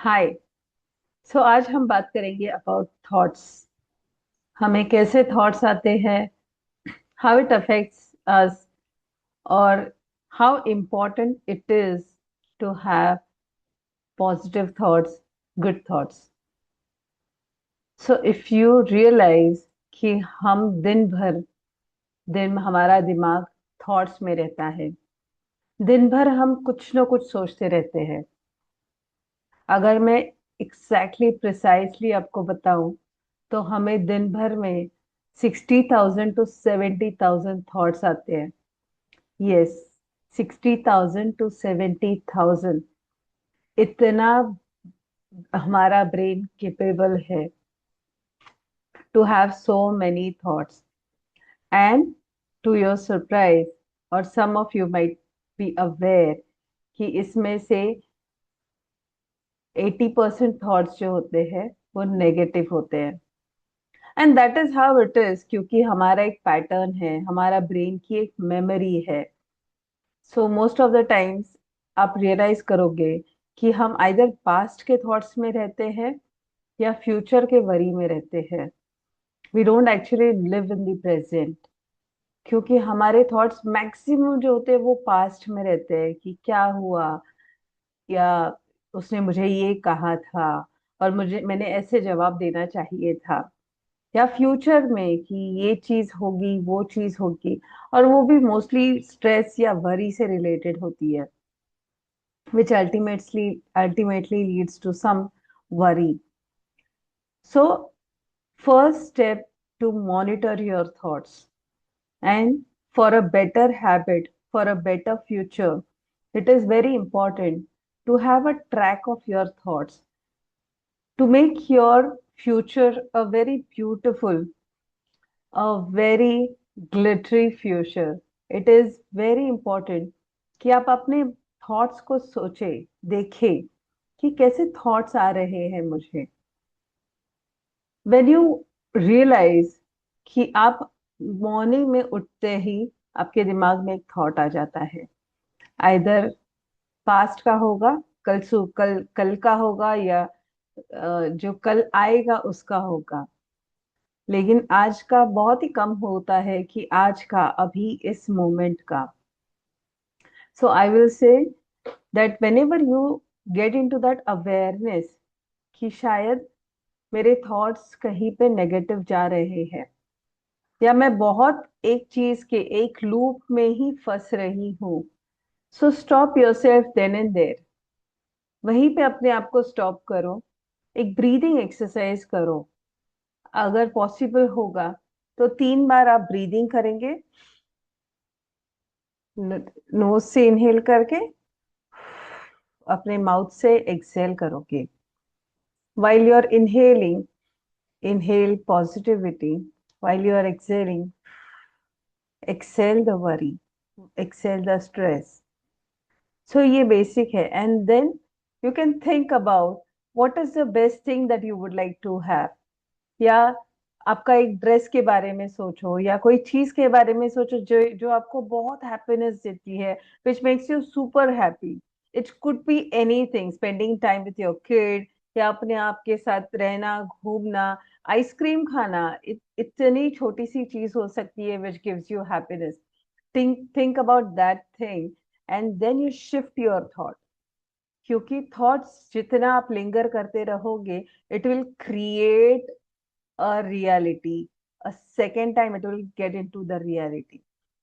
हाय। आज हम बात करेंगे अबाउट थॉट्स। हमें कैसे थॉट्स आते हैं, हाउ इट अफेक्ट्स अस, और how important it is to have positive thoughts, good thoughts. If you realise कि हम दिन हमारा दिमाग थॉट्स में रहता है, दिन भर हम कुछ ना कुछ सोचते रहते हैं। अगर मैं प्रिसाइसली आपको बताऊं तो हमें दिन भर में 60,000 टू 70,000 थॉट्स आते हैं। Yes, 60,000 to 70,000। इतना हमारा ब्रेन केपेबल है to have so many thoughts. And to your surprise, और some of you might be aware कि इसमें से 80% थॉट्स जो होते हैं वो नेगेटिव होते हैं। And that is how it is, क्योंकि हमारा एक पैटर्न है, हमारा ब्रेन की एक मेमोरी है। मोस्ट ऑफ द टाइम्स आप रियलाइज करोगे कि हम आइदर पास्ट के थॉट्स में रहते हैं या फ्यूचर के वरी में रहते हैं। We don't actually live in the present, क्योंकि हमारे थॉट्स मैक्सिमम जो होते हैं वो पास्ट में रहते हैं कि क्या हुआ, या उसने मुझे ये कहा था और मैंने ऐसे जवाब देना चाहिए था, या फ्यूचर में कि ये चीज होगी वो चीज होगी। और वो भी मोस्टली स्ट्रेस या वरी से रिलेटेड होती है, which ultimately leads to some worry. So, first step to monitor your thoughts, and for a better habit, for a better future, it is very important to have a track of your thoughts to make your future a very beautiful, a very glittery future. It is very important कि आप अपने thoughts को सोचें, देखें कि कैसे thoughts आ रहे हैं मुझे। व्हेन यू रियलाइज कि आप मॉर्निंग में उठते ही आपके दिमाग में एक थॉट आ जाता है, आइदर पास्ट का होगा, कल कल का होगा, या जो कल आएगा उसका होगा। लेकिन आज का बहुत ही कम होता है कि आज का, अभी इस मोमेंट का। I will say that whenever you get into that awareness कि शायद मेरे थॉट्स कहीं पे नेगेटिव जा रहे हैं, या मैं बहुत एक चीज के एक लूप में ही फंस रही हूँ, stop yourself then and there. वहीं पे अपने आप को स्टॉप करो, एक ब्रीदिंग एक्सरसाइज करो। अगर पॉसिबल होगा तो 3 बार आप ब्रीदिंग करेंगे, नोज से इनहेल करके, अपने माउथ से एक्सहेल करोगे। while you are inhaling, inhale positivity. While you are exhaling, exhale the worry, exhale the stress. ये बेसिक है। And then you can think about what is the best thing that you would like to have, या आपका एक dress के बारे में सोचो, या कोई चीज के बारे में सोचो जो जो आपको बहुत हैप्पीनेस देती है, which makes you super happy. It could be anything, spending time with your kid, या अपने आप के साथ रहना, घूमना, आइसक्रीम खाना। इतनी छोटी सी चीज हो सकती है which gives you happiness. Think about that thing, and then you shift your thought. क्योंकि थॉट्स जितना आप लिंगर करते रहोगे, it will create a reality. A second time it will get into the reality.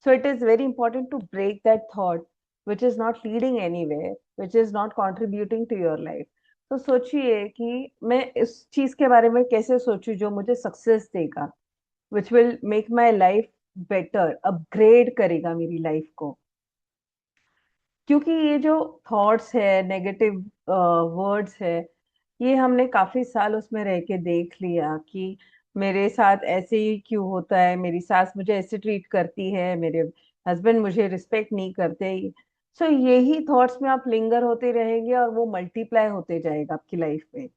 So it is very important to break that thought which is not leading anywhere, which is not contributing to your life. तो सोचिए कि मैं इस चीज के बारे में कैसे सोचूं जो मुझे सक्सेस देगा, which will make my life better, upgrade करेगा मेरी लाइफ को। क्योंकि ये जो थॉट्स है, नेगेटिव वर्ड्स है, ये हमने काफी साल उसमें रह के देख लिया कि मेरे साथ ऐसे ही क्यों होता है, मेरी सास मुझे ऐसे ट्रीट करती है, मेरे हस्बैंड मुझे रिस्पेक्ट नहीं करते। यही थॉट्स में आप लिंगर होते रहेंगे और वो मल्टीप्लाई होते जाएगा आपकी लाइफ में।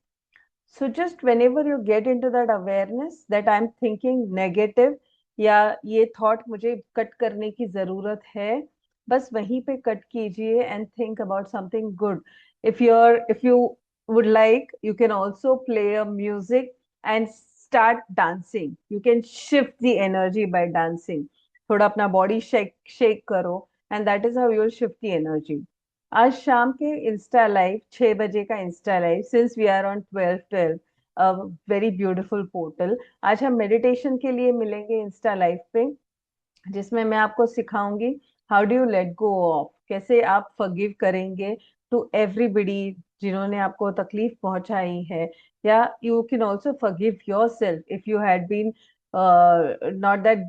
Just whenever you get into that awareness that I am thinking negative, या ये थॉट मुझे कट करने की जरूरत है, बस वहीं पे कट कीजिए and think about something good. If you would like, you can also play a music and start dancing. You can shift the energy by dancing. थोड़ा अपना बॉडी शेक शेक करो, and that is how you will shift the energy. आज शाम के insta live, 6 बजे का insta live, since we are on 12/12, a very beautiful portal. आज हम मेडिटेशन के लिए मिलेंगे इंस्टा लाइव पे, जिसमें मैं आपको सिखाऊंगी how do you let go of, कैसे आप फॉरगिव करेंगे टू एवरीबडी जिन्होंने आपको तकलीफ पहुंचाई है. या you can also forgive yourself if you had been not that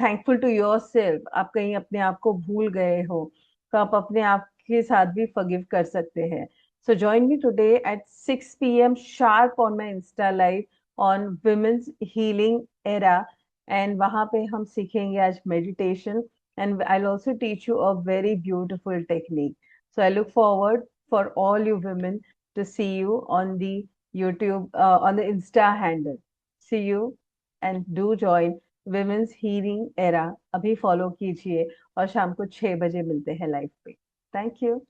thankful to yourself. आप कहीं अपने आप को भूल गए हो, तो आप अपने आप के साथ भी फॉरगिव कर सकते हैं. So join me today at 6 p.m. sharp on my Insta live on Women's Healing Era. And वहां पे हम सीखेंगे आज meditation, and I will also teach you a very beautiful technique. So I look forward for all you women to see you on the YouTube, on the insta handle. See you and do join women's healing era. अभी follow कीजिए और शाम को 6 बजे मिलते हैं live पे. Thank you.